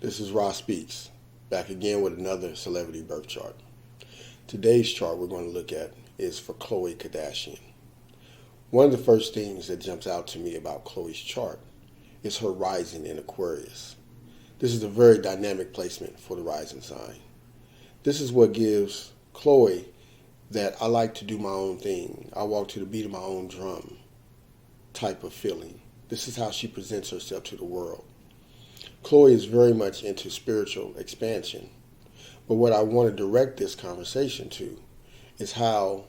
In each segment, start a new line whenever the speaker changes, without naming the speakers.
This is Ross Speaks, back again with another celebrity birth chart. Today's chart we're going to look at is for Khloe Kardashian. One of the first things that jumps out to me about Khloe's chart is her rising in Aquarius. This is a very dynamic placement for the rising sign. This is what gives Khloe that I like to do my own thing, I walk to the beat of my own drum type of feeling. This is how she presents herself to the world. Khloe is very much into spiritual expansion. But what I want to direct this conversation to is how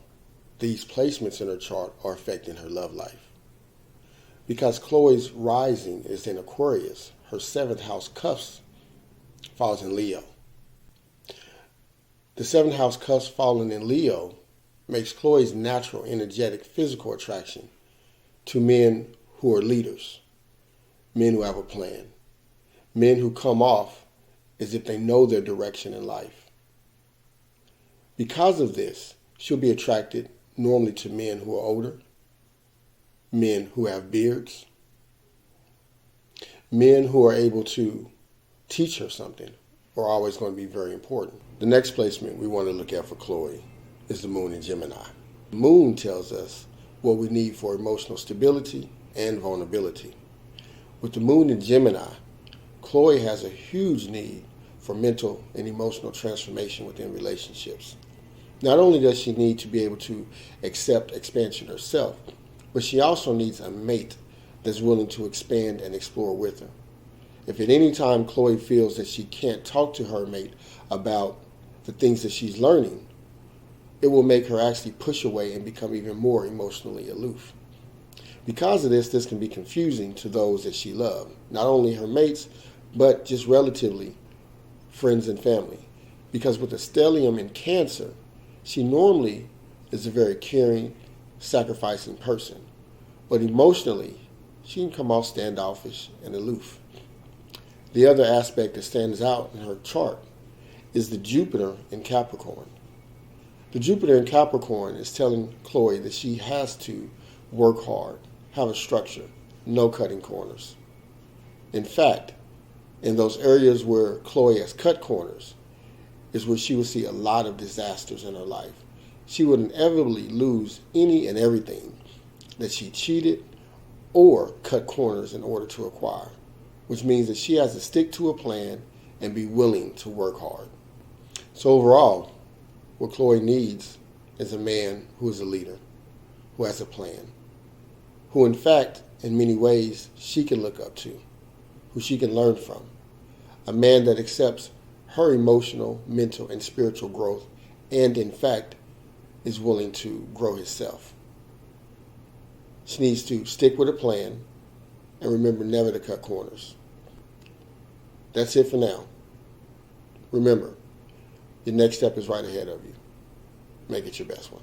these placements in her chart are affecting her love life. Because Khloe's rising is in Aquarius, her 7th house cusp falls in Leo. The 7th house cusp falling in Leo makes Khloe's natural, energetic, physical attraction to men who are leaders, men who have a plan, men who come off as if they know their direction in life. Because of this, she'll be attracted normally to men who are older, men who have beards, men who are able to teach her something are always going to be very important. The next placement we want to look at for Khloe is the moon in Gemini. The moon tells us what we need for emotional stability and vulnerability. With the moon in Gemini, Khloe has a huge need for mental and emotional transformation within relationships. Not only does she need to be able to accept expansion herself, but she also needs a mate that's willing to expand and explore with her. If at any time Khloe feels that she can't talk to her mate about the things that she's learning, it will make her actually push away and become even more emotionally aloof. Because of this, this can be confusing to those that she loves, not only her mates, but just relatively friends and family. Because with the stellium in Cancer, she normally is a very caring, sacrificing person. But emotionally, she can come off standoffish and aloof. The other aspect that stands out in her chart is the Jupiter in Capricorn. The Jupiter in Capricorn is telling Khloe that she has to work hard, have a structure, no cutting corners. In fact, in those areas where Khloe has cut corners is where she will see a lot of disasters in her life. She would inevitably lose any and everything that she cheated or cut corners in order to acquire, which means that she has to stick to a plan and be willing to work hard. So overall, what Khloe needs is a man who is a leader, who has a plan, who in fact, in many ways, she can look up to, who she can learn from. A man that accepts her emotional, mental, and spiritual growth and, in fact, is willing to grow himself. She needs to stick with a plan and remember never to cut corners. That's it for now. Remember, your next step is right ahead of you. Make it your best one.